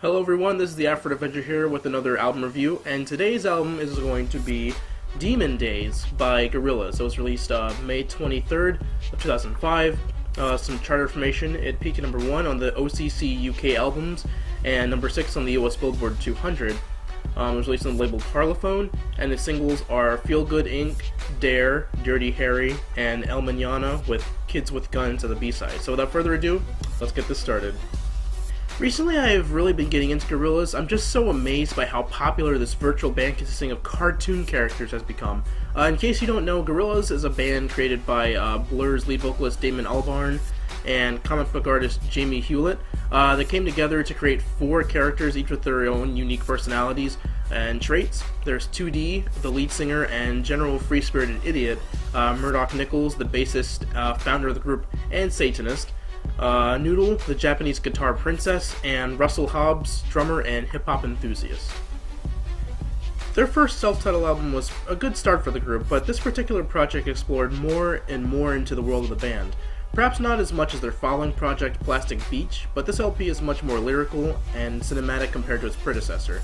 Hello everyone, this is the Afro Adventure here with another album review, and today's album is going to be Demon Days by Gorillaz. It was released May 23rd of 2005. Some chart information: it peaked at number 1 on the OCC UK albums and number 6 on the US Billboard 200. It was released on the label Parlophone, and the singles are Feel Good Inc., Dare, Dirty Harry, and El Manana with Kids with Guns as a B-side. So without further ado, let's get this started. Recently, I've really been getting into Gorillaz. I'm just so amazed by how popular this virtual band consisting of cartoon characters has become. In case you don't know, Gorillaz is a band created by Blur's lead vocalist Damon Albarn and comic book artist Jamie Hewlett. They came together to create 4 characters, each with their own unique personalities and traits. There's 2D, the lead singer and general free-spirited idiot, Murdoch Nichols, the bassist, founder of the group, and Satanist. Noodle, the Japanese guitar princess, and Russell Hobbs, drummer and hip-hop enthusiast. Their first self-titled album was a good start for the group, but this particular project explored more and more into the world of the band. Perhaps not as much as their following project, Plastic Beach, but this LP is much more lyrical and cinematic compared to its predecessor.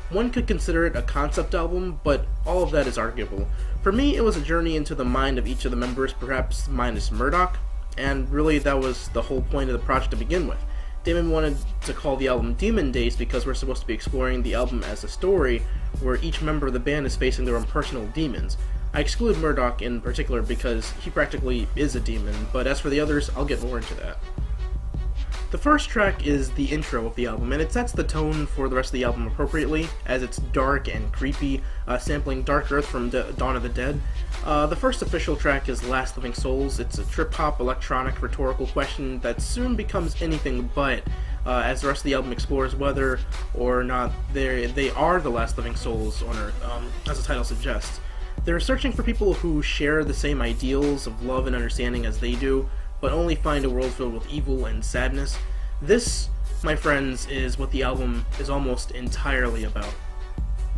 One could consider it a concept album, but all of that is arguable. For me, it was a journey into the mind of each of the members, perhaps minus Murdoch. And really, that was the whole point of the project to begin with. Damon wanted to call the album Demon Days because we're supposed to be exploring the album as a story where each member of the band is facing their own personal demons. I exclude Murdoch in particular because he practically is a demon, but as for the others, I'll get more into that. The first track is the intro of the album, and it sets the tone for the rest of the album appropriately, as it's dark and creepy, sampling Dark Earth from Dawn of the Dead. The first official track is Last Living Souls. It's a trip-hop electronic rhetorical question that soon becomes anything but, as the rest of the album explores whether or not they are the last living souls on Earth, as the title suggests. They're searching for people who share the same ideals of love and understanding as they do, but only find a world filled with evil and sadness. This, my friends, is what the album is almost entirely about.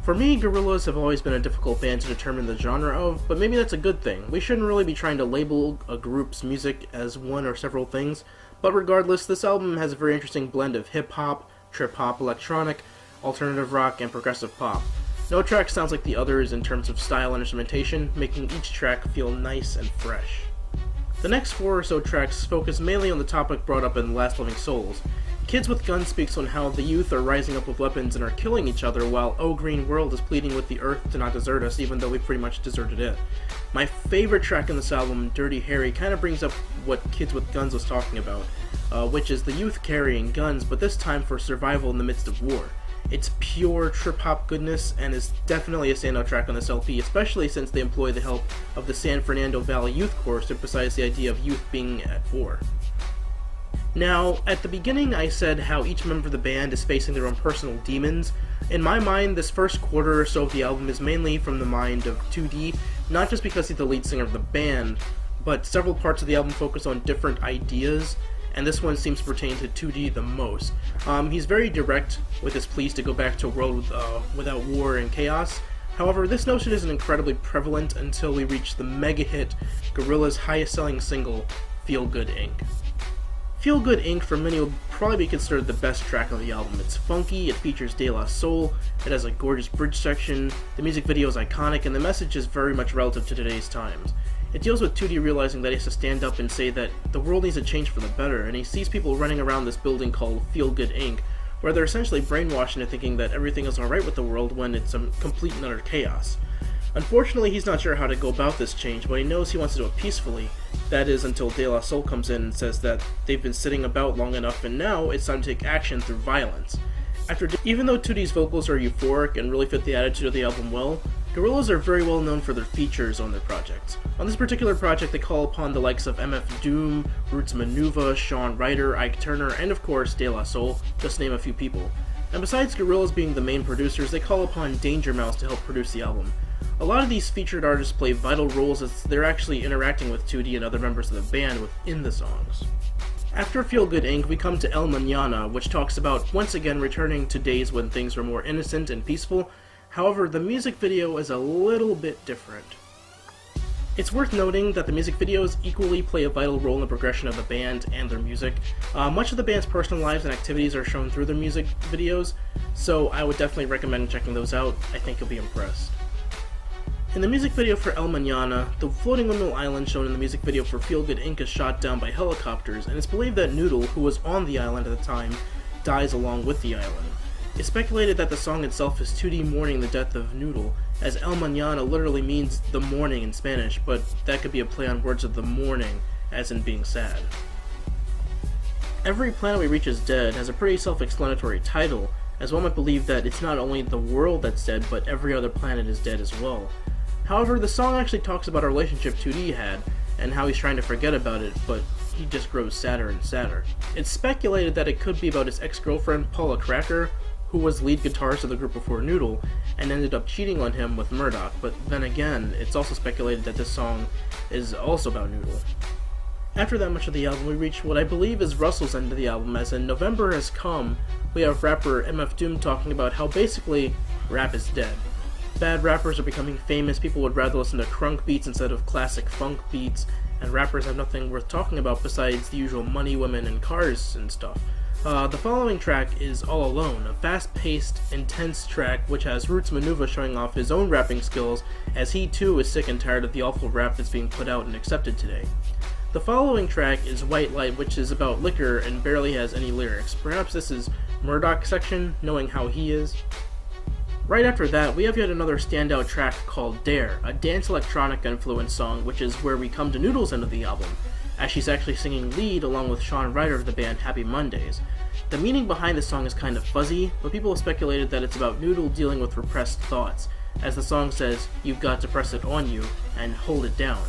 For me, Gorillaz have always been a difficult band to determine the genre of, but maybe that's a good thing. We shouldn't really be trying to label a group's music as one or several things, but regardless, this album has a very interesting blend of hip-hop, trip-hop, electronic, alternative rock, and progressive pop. No track sounds like the others in terms of style and instrumentation, making each track feel nice and fresh. The next 4 or so tracks focus mainly on the topic brought up in Last Living Souls. Kids with Guns speaks on how the youth are rising up with weapons and are killing each other, while Oh Green World is pleading with the earth to not desert us, even though we pretty much deserted it. My favorite track in this album, Dirty Harry, kind of brings up what Kids with Guns was talking about, which is the youth carrying guns, but this time for survival in the midst of war. It's pure trip-hop goodness, and is definitely a standout track on this LP, especially since they employ the help of the San Fernando Valley Youth Corps to emphasize the idea of youth being at war. Now, at the beginning I said how each member of the band is facing their own personal demons. In my mind, this first quarter or so of the album is mainly from the mind of 2D, not just because he's the lead singer of the band, but several parts of the album focus on different ideas, and this one seems to pertain to 2D the most. He's very direct with his pleas to go back to a world without war and chaos. However, this notion isn't incredibly prevalent until we reach the mega hit, Gorillaz' highest selling single, Feel Good Inc. Feel Good Inc. for many will probably be considered the best track on the album. It's funky, it features De La Soul, it has a gorgeous bridge section, the music video is iconic, and the message is very much relative to today's times. It deals with 2D realizing that he has to stand up and say that the world needs to change for the better, and he sees people running around this building called Feel Good Inc., where they're essentially brainwashed into thinking that everything is alright with the world when it's a complete and utter chaos. Unfortunately, he's not sure how to go about this change, but he knows he wants to do it peacefully. That is, until De La Soul comes in and says that they've been sitting about long enough and now it's time to take action through violence. Even though 2D's vocals are euphoric and really fit the attitude of the album well, Gorillaz are very well known for their features on their projects. On this particular project, they call upon the likes of MF Doom, Roots Manuva, Sean Ryder, Ike Turner, and of course De La Soul, just to name a few people. And besides Gorillaz being the main producers, they call upon Danger Mouse to help produce the album. A lot of these featured artists play vital roles as they're actually interacting with 2D and other members of the band within the songs. After Feel Good Inc., we come to El Manana, which talks about once again returning to days when things were more innocent and peaceful. However, the music video is a little bit different. It's worth noting that the music videos equally play a vital role in the progression of the band and their music. Much of the band's personal lives and activities are shown through their music videos, so I would definitely recommend checking those out. I think you'll be impressed. In the music video for El Mañana, the floating windmill island shown in the music video for Feel Good Inc. is shot down by helicopters, and it's believed that Noodle, who was on the island at the time, dies along with the island. It's speculated that the song itself is 2D mourning the death of Noodle, as El Mañana literally means the morning in Spanish, but that could be a play on words of the morning, as in being sad. Every Planet We Reach is Dead has a pretty self-explanatory title, as one might believe that it's not only the world that's dead, but every other planet is dead as well. However, the song actually talks about a relationship 2D had, and how he's trying to forget about it, but he just grows sadder and sadder. It's speculated that it could be about his ex-girlfriend, Paula Cracker, who was lead guitarist of the group before Noodle, and ended up cheating on him with Murdoch, but then again, it's also speculated that this song is also about Noodle. After that much of the album, we reach what I believe is Russell's end of the album, as in November Has Come, we have rapper MF Doom talking about how basically, rap is dead. Bad rappers are becoming famous, people would rather listen to crunk beats instead of classic funk beats, and rappers have nothing worth talking about besides the usual money, women, and cars and stuff. The following track is All Alone, a fast-paced, intense track which has Roots Manuva showing off his own rapping skills, as he too is sick and tired of the awful rap that's being put out and accepted today. The following track is White Light, which is about liquor and barely has any lyrics. Perhaps this is Murdoch's section, knowing how he is. Right after that, we have yet another standout track called Dare, a dance electronica influenced song, which is where we come to Noodle's end of the album, as she's actually singing lead along with Sean Ryder of the band Happy Mondays. The meaning behind the song is kind of fuzzy, but people have speculated that it's about Noodle dealing with repressed thoughts, as the song says, "You've got to press it on you, and hold it down."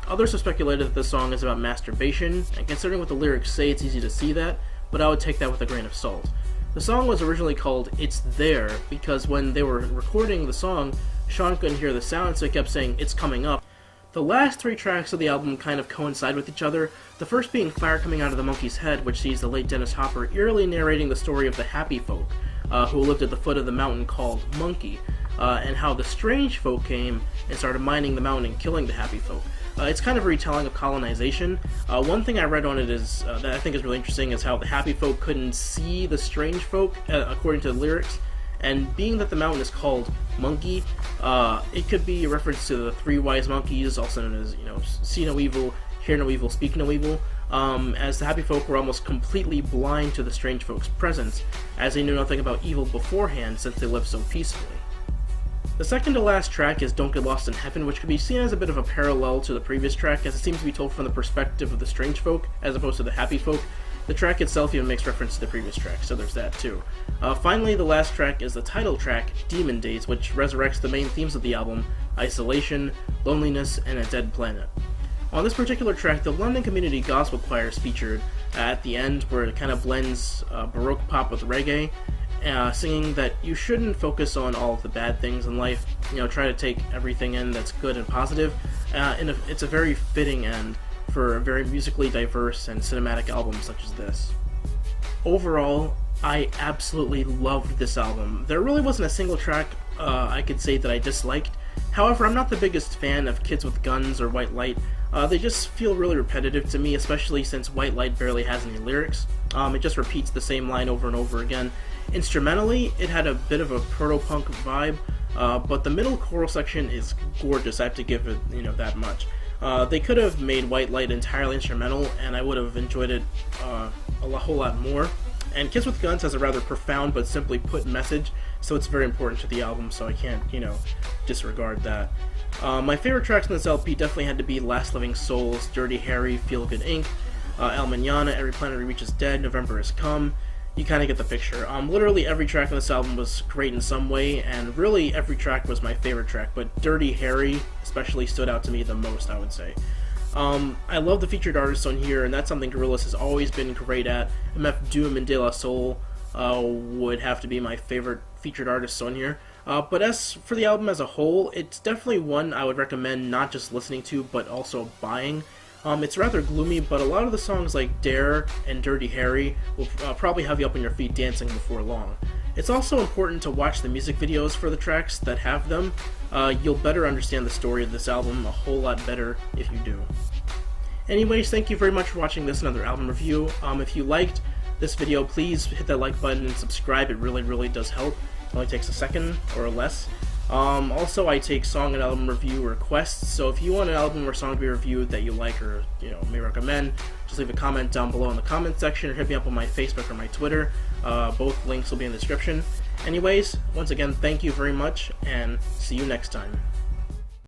Others have speculated that the song is about masturbation, and considering what the lyrics say, it's easy to see that, but I would take that with a grain of salt. The song was originally called It's There, because when they were recording the song, Sean couldn't hear the sound, so he kept saying, "It's coming up." The last three tracks of the album kind of coincide with each other, the first being Fire Coming Out of the Monkey's Head, which sees the late Dennis Hopper eerily narrating the story of the happy folk, who lived at the foot of the mountain called Monkey, and how the strange folk came and started mining the mountain and killing the happy folk. It's kind of a retelling of colonization. One thing I read on it is that I think is really interesting is how the happy folk couldn't see the strange folk, according to the lyrics. And being that the mountain is called Monkey, it could be a reference to the three wise monkeys, also known as, see no evil, hear no evil, speak no evil, as the happy folk were almost completely blind to the strange folks' presence, as they knew nothing about evil beforehand since they lived so peacefully. The second to last track is Don't Get Lost in Heaven, which could be seen as a bit of a parallel to the previous track, as it seems to be told from the perspective of the strange folk, as opposed to the happy folk. The track itself even makes reference to the previous track, so there's that too. Finally, the last track is the title track, Demon Days, which resurrects the main themes of the album, isolation, loneliness, and a dead planet. On this particular track, the London Community Gospel Choir is featured at the end, where it kind of blends Baroque pop with reggae, singing that you shouldn't focus on all of the bad things in life, try to take everything in that's good and positive, and it's a very fitting end for a very musically diverse and cinematic album such as this. Overall, I absolutely loved this album. There really wasn't a single track I could say that I disliked. However, I'm not the biggest fan of Kids with Guns or White Light. They just feel really repetitive to me, especially since White Light barely has any lyrics. It just repeats the same line over and over again. Instrumentally, it had a bit of a proto-punk vibe, but the middle choral section is gorgeous. I have to give it, that much. They could have made White Light entirely instrumental, and I would have enjoyed it a whole lot more. And Kids with Guns has a rather profound but simply put message, so it's very important to the album, so I can't, disregard that. My favorite tracks on this LP definitely had to be Last Living Souls, Dirty Harry, Feel Good Inc., El Mañana, Every Planet We Reach is Dead, November Has Come. You kind of get the picture. Literally every track on this album was great in some way, and really every track was my favorite track, but Dirty Harry especially stood out to me the most, I would say. I love the featured artists on here, and that's something Gorillaz has always been great at. MF Doom and De La Soul would have to be my favorite featured artists on here. But as for the album as a whole, it's definitely one I would recommend not just listening to, but also buying. It's rather gloomy, but a lot of the songs like Dare and Dirty Harry will probably have you up on your feet dancing before long. It's also important to watch the music videos for the tracks that have them. You'll better understand the story of this album a whole lot better if you do. Anyways, thank you very much for watching this another album review. If you liked this video, please hit that like button and subscribe. It really does help. It only takes a second or less. Also, I take song and album review requests, so if you want an album or song to be reviewed that you like or may recommend, just leave a comment down below in the comment section or hit me up on my Facebook or my Twitter. Both links will be in the description. Anyways, once again, thank you very much, and see you next time.